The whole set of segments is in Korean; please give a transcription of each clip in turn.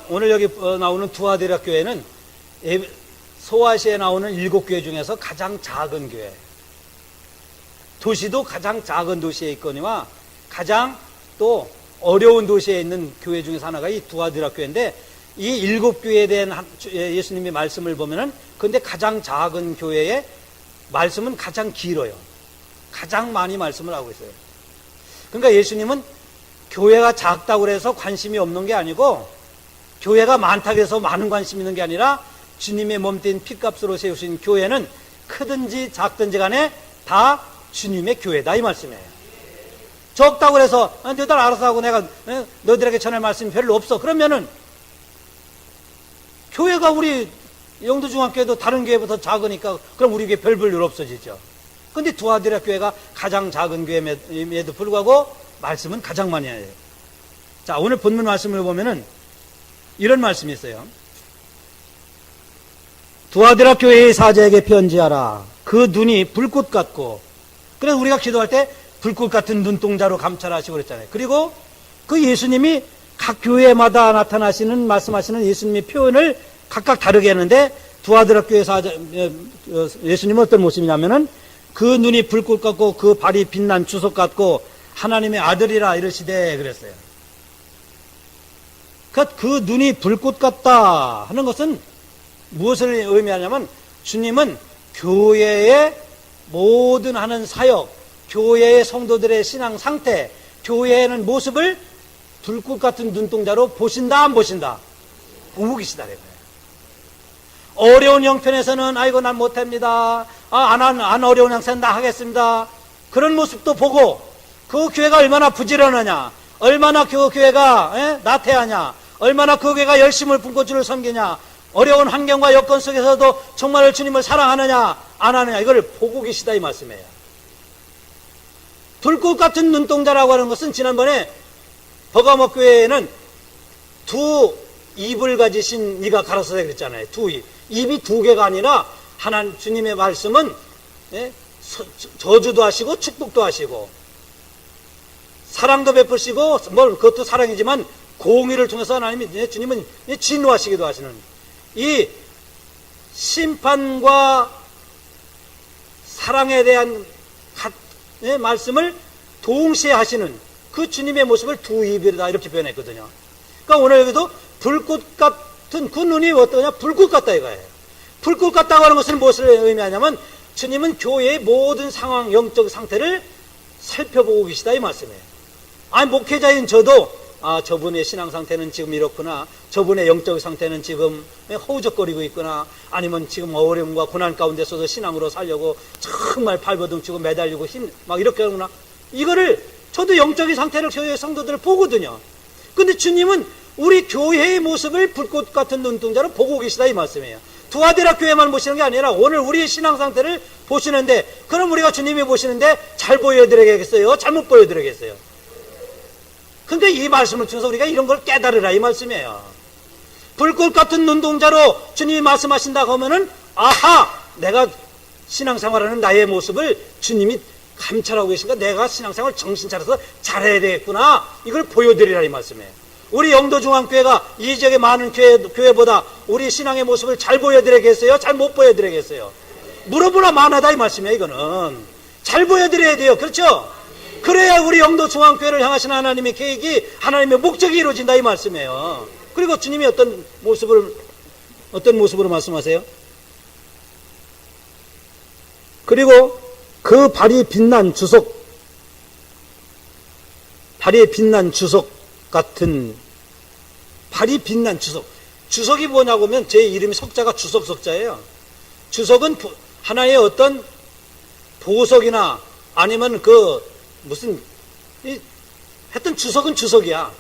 오늘 여기 나오는 두아디라 교회는 소아시아에 나오는 7교회 중에서 가장 작은 교회. 도시도 가장 작은 도시에 있거니와 가장 또 어려운 도시에 있는 교회 중에서 하나가 이 두아디라 교회인데, 이 7교회에 대한 예수님의 말씀을 보면은, 근데 가장 작은 교회의 말씀은 가장 길어요. 가장 많이 말씀을 하고 있어요. 그러니까 예수님은 교회가 작다고 해서 관심이 없는 게 아니고, 교회가 많다고 해서 많은 관심이 있는 게 아니라, 주님의 몸된 피값으로 세우신 교회는 크든지 작든지 간에 다 주님의 교회다, 이 말씀이에요. 적다고 해서 너희들 알아서 하고 내가 너희들에게 전할 말씀이 별로 없어, 그러면은 교회가 우리 영도중앙교회도 다른 교회보다 작으니까 그럼 우리 교회 별 볼 일 없어지죠. 근데 두아디라 교회가 가장 작은 교회임에도 불구하고 말씀은 가장 많이 해요. 자, 오늘 본문 말씀을 보면은 이런 말씀이 있어요. 두아디라 교회의 사자에게 편지하라. 그 눈이 불꽃 같고, 그래서 우리가 기도할 때 불꽃 같은 눈동자로 감찰하시고 그랬잖아요. 그리고 그 예수님이 각 교회마다 나타나시는, 말씀하시는 예수님의 표현을 각각 다르게 했는데, 두아디라 교회 사자 예수님은 어떤 모습이냐면은 그 눈이 불꽃 같고 그 발이 빛난 주석 같고 하나님의 아들이라 이러시되 그랬어요. 그 눈이 불꽃 같다 하는 것은 무엇을 의미하냐면, 주님은 교회의 모든 하는 사역, 교회의 성도들의 신앙 상태, 교회에는 모습을 불꽃 같은 눈동자로 보신다, 안 보신다? 보고 계시다. 어려운 형편에서는 아이고 난 못합니다. 안 어려운 형편 나 하겠습니다. 그런 모습도 보고, 그 교회가 얼마나 부지런하냐, 얼마나 그 교회가 나태하냐, 얼마나 그 교회가 열심을 품고 주를 섬기냐, 어려운 환경과 여건 속에서도 정말 주님을 사랑하느냐 안 하느냐, 이걸 보고 계시다, 이 말씀이에요. 불꽃 같은 눈동자라고 하는 것은 지난번에 버가모 교회에는 두 입을 가지신 이가 가로서야 그랬잖아요. 두 입. 입이 두 개가 아니라 하나님 주님의 말씀은 저주도 하시고 축복도 하시고 사랑도 베푸시고, 그것도 사랑이지만 공의를 통해서 하나님이, 주님은 진노하시기도 하시는, 이 심판과 사랑에 대한 말씀을 동시에 하시는 그 주님의 모습을 두 입이다, 이렇게 표현했거든요. 그러니까 오늘 여기도 불꽃 같은 그 눈이 어떠냐? 불꽃 같다 이거예요. 불꽃 같다고 하는 것은 무엇을 의미하냐면, 주님은 교회의 모든 상황, 영적 상태를 살펴보고 계시다, 이 말씀이에요. 목회자인 저도 저분의 신앙 상태는 지금 이렇구나, 저분의 영적 상태는 지금 허우적거리고 있구나, 아니면 지금 어려움과 고난 가운데서도 신앙으로 살려고 정말 발버둥치고 매달리고 막 이렇게 하는구나, 이거를 저도 영적인 상태를 교회의 성도들을 보거든요. 근데 주님은 우리 교회의 모습을 불꽃 같은 눈동자로 보고 계시다, 이 말씀이에요. 두아디라 교회만 보시는 게 아니라 오늘 우리의 신앙 상태를 보시는데, 그럼 우리가 주님이 보시는데 잘 보여드려야겠어요, 잘못 보여드려야겠어요? 근데 이 말씀을 통해서 우리가 이런 걸 깨달으라, 이 말씀이에요. 불꽃 같은 눈동자로 주님이 말씀하신다고 하면은, 아하, 내가 신앙생활하는 나의 모습을 주님이 감찰하고 계신가, 내가 신앙생활 정신 차려서 잘해야 되겠구나, 이걸 보여드리라, 이 말씀이에요. 우리 영도중앙교회가 이 지역의 많은 교회보다 우리 신앙의 모습을 잘 보여드려야겠어요, 잘 못 보여드려야겠어요? 물어보나 마나다, 이 말씀이에요. 이거는 잘 보여드려야 돼요. 그렇죠? 그래야 우리 영도중앙교회를 향하신 하나님의 계획이, 하나님의 목적이 이루어진다, 이 말씀이에요. 그리고 주님이 어떤 모습으로 말씀하세요? 그리고 그 발이 빛난 주석, 발이 빛난 주석 같은, 발이 빛난 주석. 주석이 뭐냐고 하면 제 이름이 석자가 주석석자예요. 주석은 하나의 어떤 보석이나 아니면 하여튼 주석은 주석이야.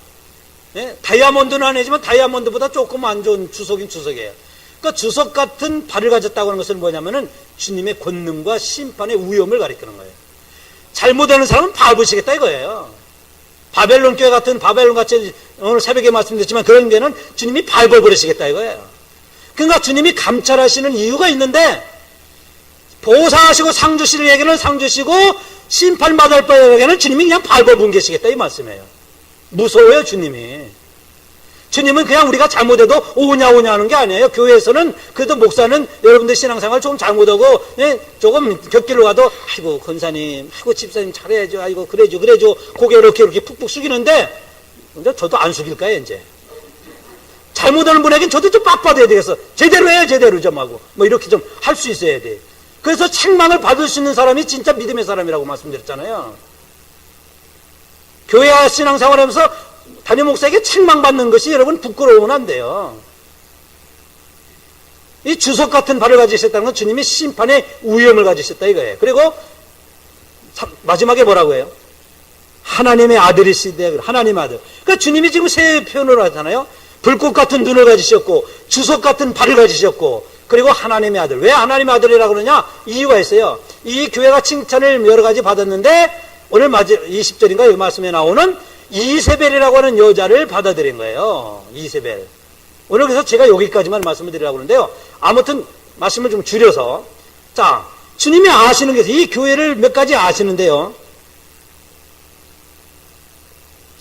다이아몬드는 아니지만 다이아몬드보다 조금 안 좋은 주석인 주석이에요. 그러니까 주석 같은 발을 가졌다고 하는 것은 뭐냐면은 주님의 권능과 심판의 위엄을 가리키는 거예요. 잘못하는 사람은 밟으시겠다 이거예요. 바벨론 교회 같은, 바벨론 같이 오늘 새벽에 말씀드렸지만 그런 데는 주님이 밟아버리시겠다 이거예요. 그러니까 주님이 감찰하시는 이유가 있는데, 보상하시고 상 주실 에게는 상 주시고 심판받을 바에게는 주님이 그냥 밟아분계시겠다 이 말씀이에요. 무서워요 주님이. 주님은 그냥 우리가 잘못해도 오냐 하는 게 아니에요. 교회에서는 그래도 목사는 여러분들 신앙생활 조금 잘못하고 조금 곁길로 가도 아이고 권사님, 아이고 집사님 잘해야죠, 아이고 그래죠 고개를 이렇게 푹푹 숙이는데 근데 저도 안 숙일까요 이제? 잘못하는 분에겐 저도 좀 빡받아야 되겠어. 제대로 해야 제대로 좀 하고 뭐 이렇게 좀 할 수 있어야 돼. 그래서 책망을 받을 수 있는 사람이 진짜 믿음의 사람이라고 말씀드렸잖아요. 교회와 신앙생활하면서 담임 목사에게 책망받는 것이 여러분 부끄러우면 안 돼요. 이 주석 같은 발을 가지셨다는 건 주님이 심판의 위엄을 가지셨다 이거예요. 그리고 마지막에 뭐라고 해요? 하나님의 아들이시대. 하나님의 아들. 그러니까 주님이 지금 세 표현을 하잖아요. 불꽃 같은 눈을 가지셨고 주석 같은 발을 가지셨고 그리고 하나님의 아들. 왜 하나님의 아들이라고 그러냐? 이유가 있어요. 이 교회가 칭찬을 여러 가지 받았는데 오늘 20절인가 이 말씀에 나오는 이세벨이라고 하는 여자를 받아들인 거예요. 이세벨. 오늘 그래서 제가 여기까지만 말씀을 드리려고 하는데요. 아무튼 말씀을 좀 줄여서 자, 주님이 아시는 게 이 교회를 몇 가지 아시는데요.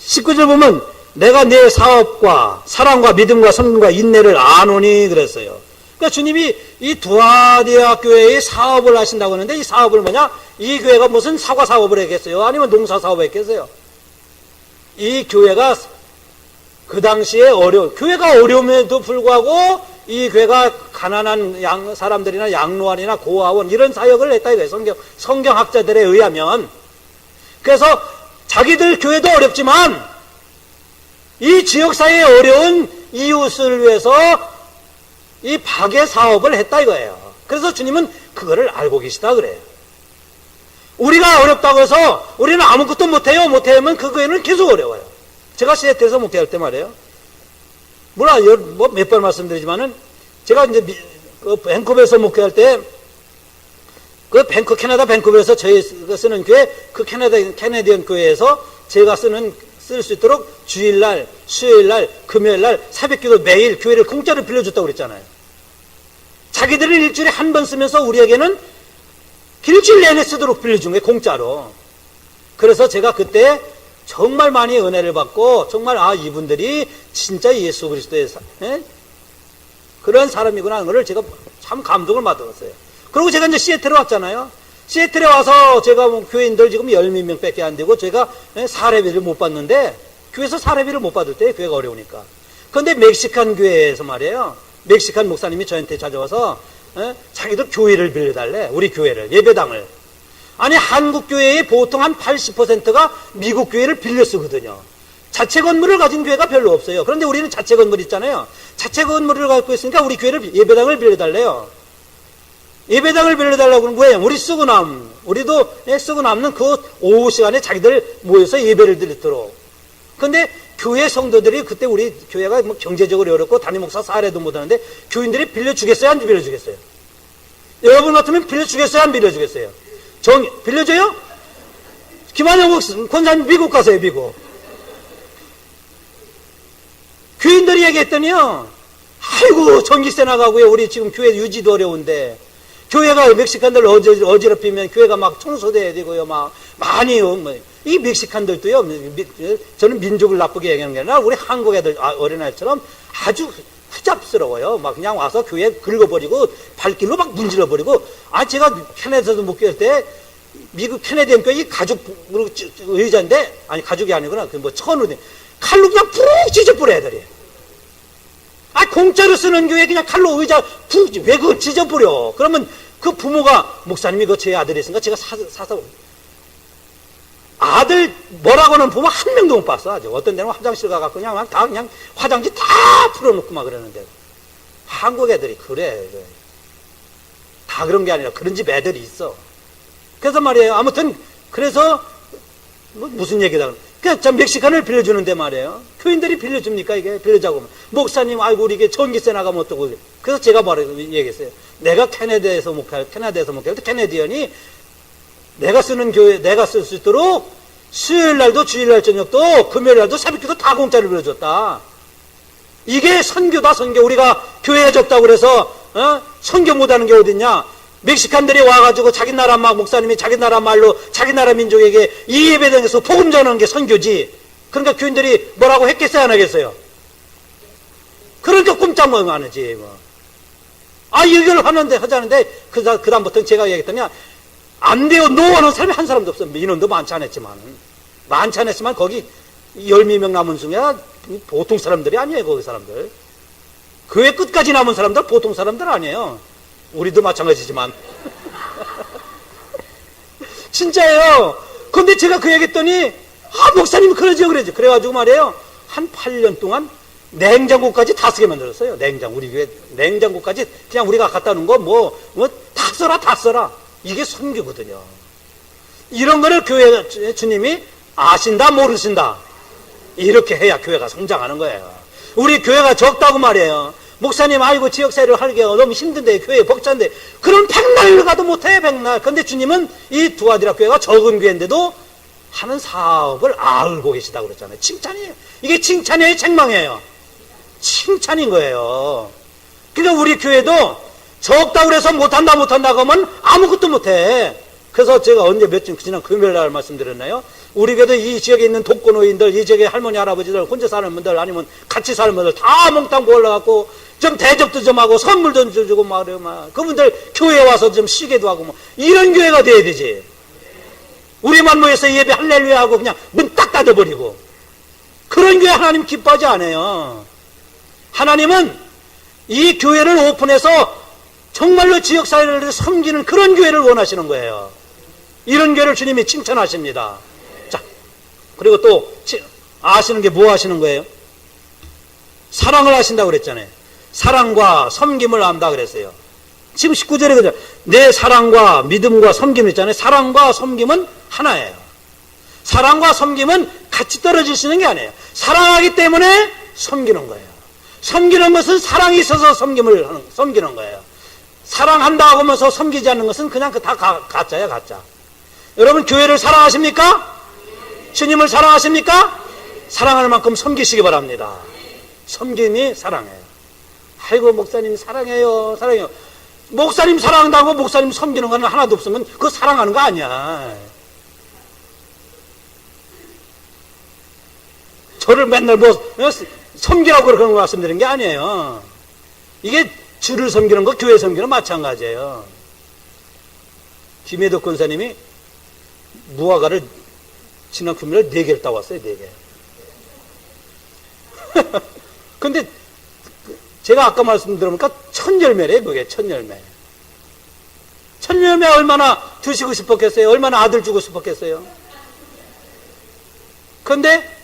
19절 보면 내가 내 사업과 사랑과 믿음과 성금과 인내를 아노니 그랬어요. 그러니까 주님이 이 두아디아 교회의 사업을 하신다고 하는데 이 사업을 뭐냐? 이 교회가 무슨 사과 사업을 했겠어요? 아니면 농사 사업을 했겠어요? 이 교회가 그 당시에 교회가 어려움에도 불구하고 이 교회가 가난한 사람들이나 양로원이나 고아원 이런 사역을 했다 이거예요. 성경학자들에 의하면. 그래서 자기들 교회도 어렵지만 이 지역사회에 어려운 이웃을 위해서 이 박의 사업을 했다 이거예요. 그래서 주님은 그거를 알고 계시다 그래요. 우리가 어렵다고 해서 우리는 아무것도 못해요 하면 그 교회는 계속 어려워요. 제가 시애틀에서 목회할 때 말이에요. 뭐라 몇 번 말씀드리지만은 제가 이제 밴쿠버에서 목회할 때 캐나다 밴쿠버에서 저희가 쓰는 교회 그 캐네디언 교회에서 제가 쓸 수 있도록 주일날, 수요일날, 금요일날 새벽기도 매일 교회를 공짜로 빌려줬다고 그랬잖아요. 자기들은 일주일에 한 번 쓰면서 우리에게는 일주일 내내 쓰도록 빌려준 거예요. 공짜로. 그래서 제가 그때 정말 많이 은혜를 받고 정말 이분들이 진짜 예수 그리스도의 그런 사람이구나 하는 걸 제가 참 감동을 받았어요. 그리고 제가 이제 시애틀에 왔잖아요. 시애틀에 와서 제가 교인들 지금 10몇 명밖에 안 되고 제가 사례비를 못 받는데 교회에서 사례비를 못 받을 때 교회가 어려우니까. 그런데 멕시칸 교회에서 말이에요. 멕시칸 목사님이 저한테 찾아와서 자기들 교회를 빌려달래. 우리 교회를 예배당을. 아니 한국 교회의 보통 한 80%가 미국 교회를 빌려 쓰거든요. 자체 건물을 가진 교회가 별로 없어요. 그런데 우리는 자체 건물 있잖아요. 자체 건물을 갖고 있으니까 우리 교회를 예배당을 빌려달래요. 예배당을 빌려달라고 그러는 거예요. 우리도 쓰고 남는 그 오후 시간에 자기들 모여서 예배를 드리도록. 근데 교회 성도들이 그때 우리 교회가 뭐 경제적으로 어렵고 담임 목사 사례도 못하는데 교인들이 빌려주겠어요? 안 빌려주겠어요? 여러분 같으면 빌려주겠어요? 안 빌려주겠어요? 빌려줘요? 김한영 권사님 미국 가세요, 미국. 교인들이 얘기했더니요. 아이고 전기세 나가고요. 우리 지금 교회 유지도 어려운데 교회가 멕시칸들 어지럽히면 교회가 막 청소돼야 되고요. 막 많이요. 이 멕시칸들도요. 저는 민족을 나쁘게 얘기하는 게 아니라 우리 한국 애들 어린아이처럼 아주 후잡스러워요. 막 그냥 와서 교회 긁어버리고 발길로 막 문질러버리고. 제가 캐나다에서도 목회할 때 미국 캐네디언 교회 가죽 의자인데 가죽이 아니구나. 그 천으로 된 칼로 그냥 푹 찢어버려 애들이. 공짜로 쓰는 교회 그냥 칼로 의자 왜 그걸 찢어버려. 그러면 그 부모가 목사님이 제 아들이 있으니까 제가 사서 아들 뭐라고는 부모 한 명도 못 봤어. 아주 어떤 데는 화장실 가갖고 그냥 화장지 다 풀어놓고 막 그러는데 한국 애들이 그래. 다 그런 게 아니라 그런 집 애들이 있어. 그래서 말이에요. 아무튼 그래서 무슨 얘기다. 그냥 멕시칸을 빌려주는데 말이에요. 교인들이 빌려줍니까 이게? 빌려자고 하면. 목사님 우리 이게 전기세 나가면 어떡하고. 그래서 제가 얘기했어요. 내가 캐나다에서 목회할 때 캐네디언이 내가 쓰는 교회 내가 쓸 수 있도록 수요일날도 주일날 저녁도 금요일날도 새벽기도 다 공짜로 빌려줬다. 이게 선교다 선교. 우리가 교회에 적다고 그래서 선교 못하는 게 어딨냐. 멕시칸들이 와가지고 자기 나라 목사님이 자기 나라 말로 자기 나라 민족에게 이 예배당에서 복음 전하는 게 선교지. 그러니까 교인들이 뭐라고 했겠어요? 안 하겠어요? 그러니까 꼼짝만 안 하지. 뭐. 이걸 하자는데, 그다음부터는 제가 얘기했더니, 안 돼요. 노하는 사람이 한 사람도 없어. 인원도 많지 않았지만, 거기 10명 남은 중에 보통 사람들이 아니에요, 거기 사람들. 교회 끝까지 남은 사람들, 보통 사람들 아니에요. 우리도 마찬가지지만. 진짜예요. 근데 제가 그 얘기했더니, 목사님 그러죠. 그래가지고 말이에요. 한 8년 동안 냉장고까지 다 쓰게 만들었어요. 우리 교회 냉장고까지 그냥 우리가 갖다 놓은 거 다 써라. 이게 선교거든요. 이런 거를 교회 주님이 아신다, 모르신다. 이렇게 해야 교회가 성장하는 거예요. 우리 교회가 적다고 말이에요. 목사님, 아이고, 지역사회를 하기가 너무 힘든데, 교회 벅찬데, 그럼 백날 가도 못해, 백날. 근데 주님은 이 두아디라 교회가 적은 교회인데도 하는 사업을 알고 계시다고 그랬잖아요. 칭찬이에요. 이게 칭찬이에요, 책망이에요? 칭찬인 거예요. 그러니까 우리 교회도 적다고 그래서 못한다 그러면 아무것도 못해. 그래서 제가 언제 지난 금요일 날 말씀드렸나요? 우리 교회도 이 지역에 있는 독거노인들, 이 지역에 할머니, 할아버지들, 혼자 사는 분들, 아니면 같이 사는 분들 다 몽땅 모여갖고 좀 대접도 좀 하고 선물도 좀 주고 그분들 교회에 와서 좀 쉬게도 하고 이런 교회가 돼야 되지. 우리만 모여서 예배 할렐루야 하고 그냥 문 딱 닫아버리고. 그런 교회 하나님 기뻐하지 않아요. 하나님은 이 교회를 오픈해서 정말로 지역사회를 섬기는 그런 교회를 원하시는 거예요. 이런 교회를 주님이 칭찬하십니다. 자, 그리고 또 아시는 게 뭐 하시는 거예요? 사랑을 하신다고 그랬잖아요. 사랑과 섬김을 안다 그랬어요. 지금 19절에 그죠? 내 사랑과 믿음과 섬김 있잖아요. 사랑과 섬김은 하나예요. 사랑과 섬김은 같이 떨어질 수 있는 게 아니에요. 사랑하기 때문에 섬기는 거예요. 섬기는 것은 사랑이 있어서 섬기는 거예요. 사랑한다 하면서 섬기지 않는 것은 그냥 다 가짜야, 가짜. 여러분, 교회를 사랑하십니까? 주님을 사랑하십니까? 사랑하는 만큼 섬기시기 바랍니다. 섬김이 사랑해요. 아이고, 목사님 사랑해요. 목사님 사랑한다고 목사님 섬기는 건 하나도 없으면 그거 사랑하는 거 아니야. 저를 맨날 섬기라고 그런 거 말씀드리는 게 아니에요. 이게 주를 섬기는 거, 교회 섬기는 거 마찬가지예요. 김혜덕 권사님이 무화과를 지난 금요일에 4개를 따왔어요, 4개. 근데 제가 아까 말씀드리니까 1000열매래요, 그게 1000열매. 1000열매 얼마나 드시고 싶었겠어요? 얼마나 아들 주고 싶었겠어요? 근데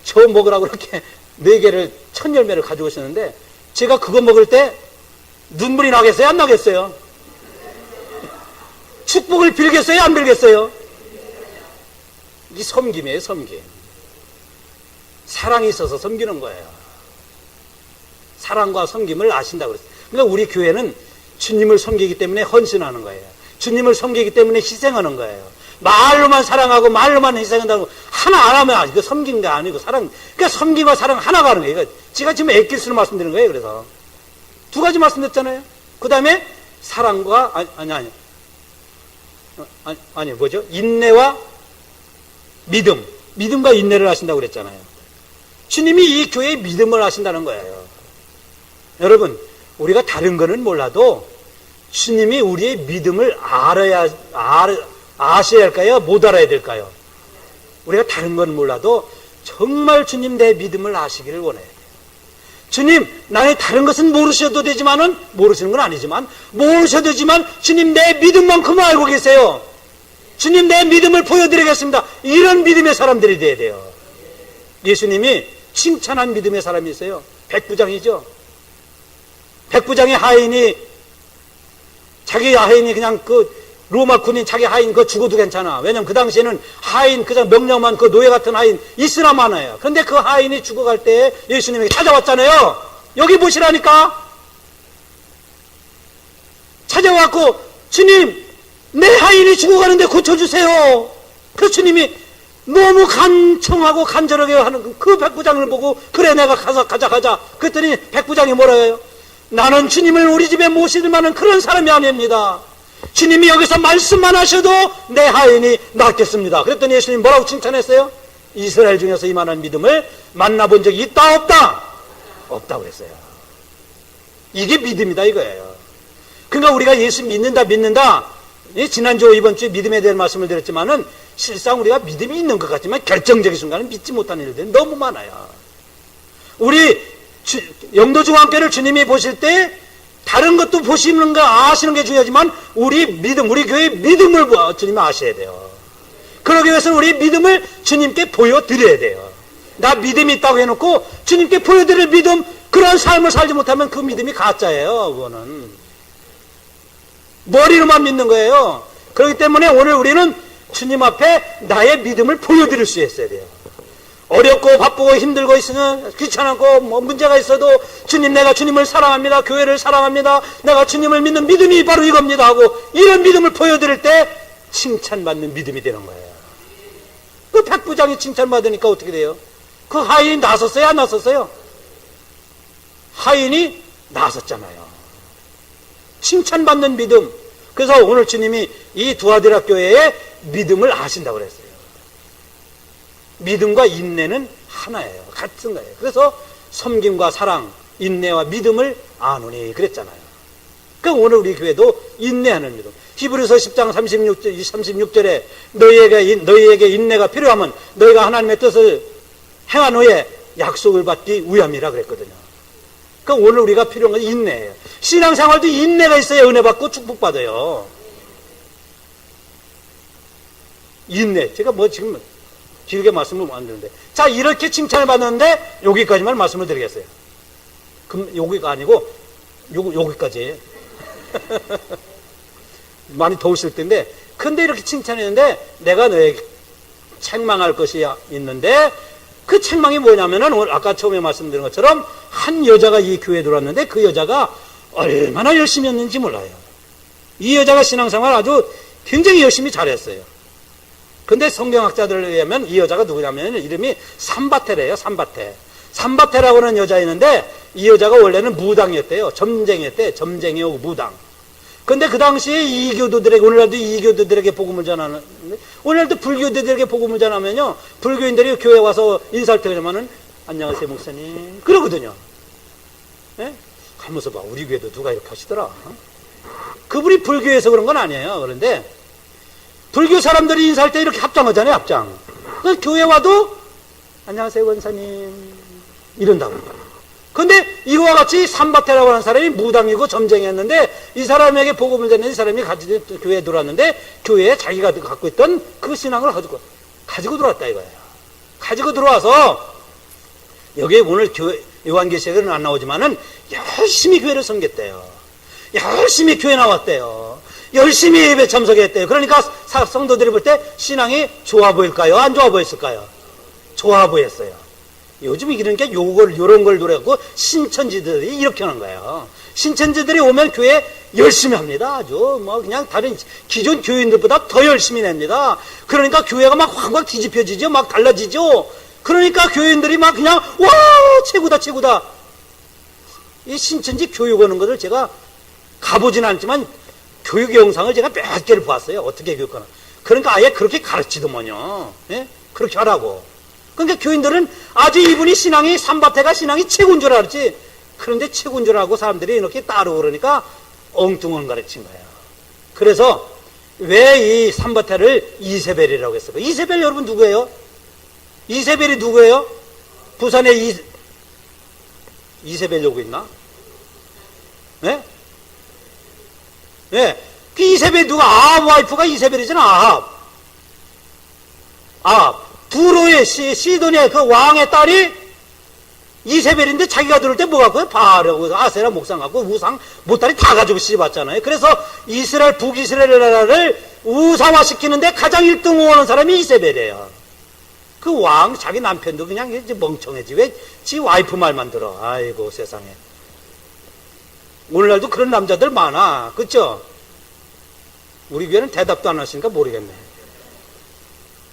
저 먹으라고 이렇게 4개를 1000열매를 가지고 오셨는데 제가 그거 먹을 때 눈물이 나겠어요? 안 나겠어요? 축복을 빌겠어요? 안 빌겠어요? 이게 섬김이에요, 섬김. 사랑이 있어서 섬기는 거예요. 사랑과 섬김을 아신다고 그랬어요. 그러니까 우리 교회는 주님을 섬기기 때문에 헌신하는 거예요. 주님을 섬기기 때문에 희생하는 거예요. 말로만 사랑하고 말로만 희생한다고 하나 안 하면 이거 섬긴 게 아니고 그러니까 섬김과 사랑 하나가 하는 거예요. 제가 지금 엑기스로 말씀드리는 거예요. 그래서 2가지 말씀드렸잖아요. 그 다음에 사랑과 뭐죠? 인내와 믿음과 인내를 하신다고 그랬잖아요. 주님이 이 교회에 믿음을 하신다는 거예요. 여러분, 우리가 다른 거는 몰라도 주님이 우리의 믿음을 아셔야 할까요? 못 알아야 될까요? 우리가 다른 건 몰라도 정말 주님 내 믿음을 아시기를 원해요. 주님, 나의 다른 것은 모르셔도 되지만은, 모르시는 건 아니지만, 모르셔도 되지만, 주님 내 믿음만큼은 알고 계세요. 주님 내 믿음을 보여드리겠습니다. 이런 믿음의 사람들이 돼야 돼요. 예수님이 칭찬한 믿음의 사람이 있어요. 백부장이죠. 백부장의 하인이, 자기 하인이 그냥 로마 군인 자기 하인 그거 죽어도 괜찮아. 왜냐면 그 당시에는 하인 그냥 명령만 그 노예 같은 하인 있으나 마나요. 그런데 그 하인이 죽어갈 때 예수님이 찾아왔잖아요. 여기 보시라니까. 찾아왔고 주님 내 하인이 죽어가는데 고쳐주세요. 그 주님이 너무 간청하고 간절하게 하는 그 백부장을 보고 그래 내가 가자. 그랬더니 백부장이 뭐라 해요? 나는 주님을 우리 집에 모실 만한 그런 사람이 아닙니다. 주님이 여기서 말씀만 하셔도 내 하인이 낫겠습니다. 그랬더니 예수님 뭐라고 칭찬했어요? 이스라엘 중에서 이만한 믿음을 만나본 적이 있다 없다? 없다고 그랬어요. 이게 믿음이다 이거예요. 그러니까 우리가 예수 믿는다. 지난주 이번 주에 믿음에 대한 말씀을 드렸지만은 실상 우리가 믿음이 있는 것 같지만 결정적인 순간은 믿지 못하는 일들이 너무 많아요. 우리 영도중앙교회를 주님이 보실 때 다른 것도 보시는 거 아시는 게 중요하지만 우리 믿음, 우리 교회의 믿음을 주님이 아셔야 돼요. 그러기 위해서는 우리 믿음을 주님께 보여드려야 돼요. 나 믿음이 있다고 해놓고 주님께 보여드릴 믿음, 그런 삶을 살지 못하면 그 믿음이 가짜예요. 그거는 머리로만 믿는 거예요. 그렇기 때문에 오늘 우리는 주님 앞에 나의 믿음을 보여드릴 수 있어야 돼요. 어렵고 바쁘고 힘들고 있으면 귀찮고 뭐 문제가 있어도 주님, 내가 주님을 사랑합니다. 교회를 사랑합니다. 내가 주님을 믿는 믿음이 바로 이겁니다 하고 이런 믿음을 보여드릴 때 칭찬받는 믿음이 되는 거예요. 그 백부장이 칭찬받으니까 어떻게 돼요? 그 하인이 나섰어요? 안 나섰어요? 하인이 나섰잖아요. 칭찬받는 믿음. 그래서 오늘 주님이 이 두아디라 교회의 믿음을 아신다고 그랬어요. 믿음과 인내는 하나예요. 같은 거예요. 그래서 섬김과 사랑, 인내와 믿음을 아노니 그랬잖아요. 그러니까 오늘 우리 교회도 인내하는 믿음. 히브리서 10장 36절에 너희에게 인내가 필요하면 너희가 하나님의 뜻을 행한 후에 약속을 받기 위함이라 그랬거든요. 그러니까 오늘 우리가 필요한 건 인내예요. 신앙생활도 인내가 있어야 은혜 받고 축복받아요. 인내. 제가 뭐 지금 길게 말씀을 못 드리는데. 자, 이렇게 칭찬을 받는데 여기까지만 말씀을 드리겠어요. 그럼 여기가 아니고 여기까지. 많이 더우실 텐데. 근데 이렇게 칭찬했는데 내가 너에게 책망할 것이 있는데 그 책망이 뭐냐면은 오늘 아까 처음에 말씀드린 것처럼 한 여자가 이 교회에 들어왔는데 그 여자가 얼마나 열심히 했는지 몰라요. 이 여자가 신앙생활 아주 굉장히 열심히 잘했어요. 근데 성경학자들에 의하면 이 여자가 누구냐면 이름이 삼바테래요. 삼바테라고 하는 여자였는데 이 여자가 원래는 무당이었대요. 점쟁이였대. 점쟁이하고 무당. 근데 그 당시에 이교도들에게, 오늘날도 이교도들에게 복음을 전하는, 오늘날도 불교도들에게 복음을 전하면요, 불교인들이 교회 와서 인사할 때 그러면은 안녕하세요 목사님 그러거든요. 예? 가면서 봐, 우리 교회도 누가 이렇게 하시더라. 그분이 불교에서 그런 건 아니에요. 그런데 불교 사람들이 인사할 때 이렇게 합장하잖아요. 합장. 그 교회 와도 안녕하세요 원사님 이런다고. 근데 이거와 같이 삼바테라고 하는 사람이 무당이고 점쟁이였는데 이 사람에게 복음을 전해 이 사람이 교회에 들어왔는데 교회에 자기가 갖고 있던 그 신앙을 가지고 들어왔다 이거예요. 가지고 들어와서 여기 오늘 요한계시록에는 안 나오지만은 열심히 교회를 섬겼대요. 열심히 교회 나왔대요. 열심히 예배 참석했대요. 그러니까 성도들이 볼 때 신앙이 좋아 보일까요? 안 좋아 보였을까요? 좋아 보였어요. 요즘 이런 게 요런 걸 노래하고 신천지들이 이렇게 하는 거예요. 신천지들이 오면 교회 열심히 합니다. 아주 뭐 그냥 다른 기존 교인들보다 더 열심히 냅니다. 그러니까 교회가 막 확 뒤집혀지죠. 막 달라지죠. 그러니까 교인들이 막 그냥 와 최고다. 이 신천지 교육하는 것을 제가 가보진 않지만 교육 영상을 제가 몇 개를 봤어요. 어떻게 교육하나. 그러니까 아예 그렇게 가르치더만요. 예? 그렇게 하라고. 그러니까 교인들은 아주 이분이 삼바테가 신앙이 최고인 줄 알았지. 그런데 최고인 줄 알고 사람들이 이렇게 따르고 그러니까 엉뚱한 가르친 거예요. 그래서 왜 이 삼바테를 이세벨이라고 했을까? 이세벨 여러분 누구예요? 이세벨이 누구예요? 부산에 이세벨 여기 있나? 네? 네. 그 이세벨 누가? 아합 와이프가 이세벨이잖아. 아합. 두로의 시돈의 그 왕의 딸이 이세벨인데 자기가 들을 때 뭐 갖고 바알하고 아세라 목상 갖고 우상 못다리 다 가지고 씹었잖아요. 그래서 이스라엘 북이스라엘 나라를 우상화시키는데 가장 1등 응원하는 사람이 이세벨이에요. 그 왕 자기 남편도 그냥 이제 멍청해지 왜 지 와이프 말만 들어. 아이고 세상에. 오늘날도 그런 남자들 많아. 그렇죠? 우리 교회는 대답도 안 하시니까 모르겠네.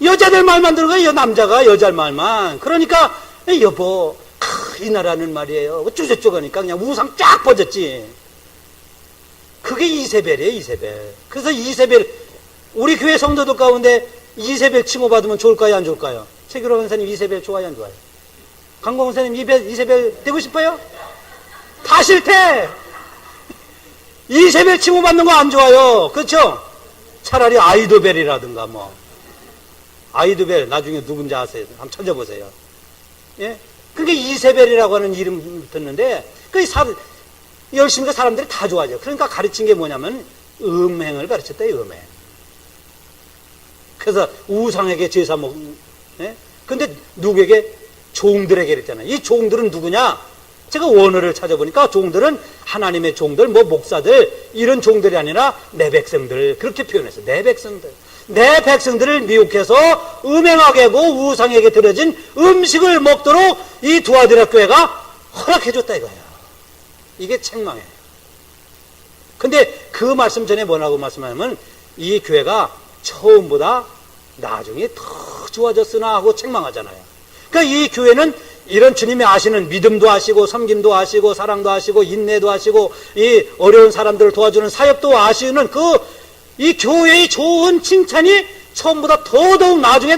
여자들 말만 들어가요. 남자가 여자 말만. 그러니까 여보 이 나라는 말이에요. 어쩌저쩌고 하니까 그냥 우상 쫙 퍼졌지. 그게 이세벨이에요. 이세벨. 그래서 이세벨 우리 교회 성도들 가운데 이세벨 칭호받으면 좋을까요? 안 좋을까요? 최규로 원사님 이세벨 좋아요? 안 좋아요? 강공 선생님 이세벨 되고 싶어요? 다 싫대. 이세벨 칭호받는 거 안 좋아요. 그렇죠? 차라리 아이도벨이라든가 뭐. 아이도벨 나중에 누군지 아세요? 한번 찾아보세요. 예? 그게 이세벨이라고 하는 이름 듣는데 열심히 사람들이 다 좋아하죠. 그러니까 가르친 게 뭐냐면 음행을 가르쳤다. 음행. 그래서 우상에게 제사 예? 근데 누구에게? 종들에게 그랬잖아요. 이 종들은 누구냐? 제가 원어를 찾아보니까 종들은 하나님의 종들, 뭐 목사들 이런 종들이 아니라 내 백성들 그렇게 표현했어요. 내 백성들. 내 백성들을 미혹해서 음행하게 하고 우상에게 드려진 음식을 먹도록 이 두아디라 교회가 허락해줬다 이거예요. 이게 책망이에요. 근데 그 말씀 전에 뭐라고 말씀하냐면 이 교회가 처음보다 나중에 더 좋아졌으나 하고 책망하잖아요. 그러니까 이 교회는 이런 주님이 아시는 믿음도 하시고 섬김도 하시고 사랑도 하시고 인내도 하시고 이 어려운 사람들을 도와주는 사역도 하시는 이 교회의 좋은 칭찬이 처음보다 더더욱 나중에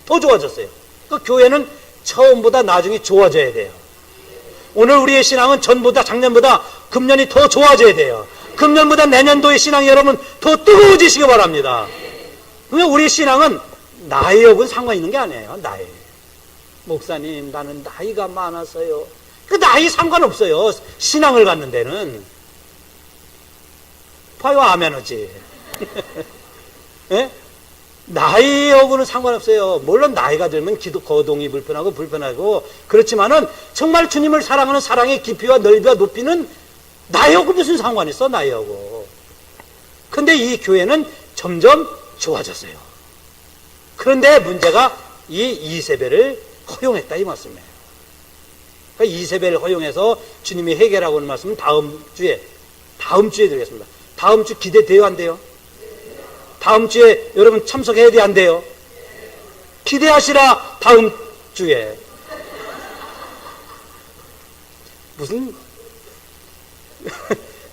더 좋아졌어요. 그 교회는 처음보다 나중에 좋아져야 돼요. 오늘 우리의 신앙은 전보다 작년보다 금년이 더 좋아져야 돼요. 금년보다 내년도의 신앙이 여러분 더 뜨거워지시기 바랍니다. 그러니까 우리 신앙은 나이하고는 상관 있는 게 아니에요. 나이. 목사님 나는 나이가 많아서요. 그 나이 상관없어요. 신앙을 갖는 데는. 봐요 아멘하지. 예? 나이하고는 상관없어요. 물론 나이가 들면 거동이 불편하고 그렇지만은 정말 주님을 사랑하는 사랑의 깊이와 넓이와 높이는 나이하고 무슨 상관이 있어 나이하고. 근데 이 교회는 점점 좋아졌어요. 그런데 문제가 이 이세벨을 허용했다 이 말씀이에요. 그러니까 이세벨을 허용해서 주님이 해결하고 있는 말씀은 다음 주에 드리겠습니다. 다음 주 기대돼요 안 돼요? 다음 주에 여러분 참석해야 돼 안 돼요? 기대하시라 다음 주에. 무슨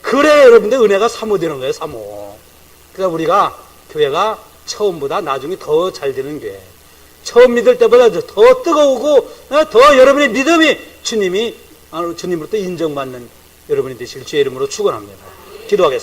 그래 여러분들 은혜가 사모되는 거예요. 사모. 그래서 우리가 교회가 처음보다 나중에 더 잘 되는 교회. 처음 믿을 때보다 더 뜨거우고 더 여러분의 믿음이 주님으로부터 인정받는 여러분이 되실 주의 이름으로 축원합니다. 기도하겠습니다.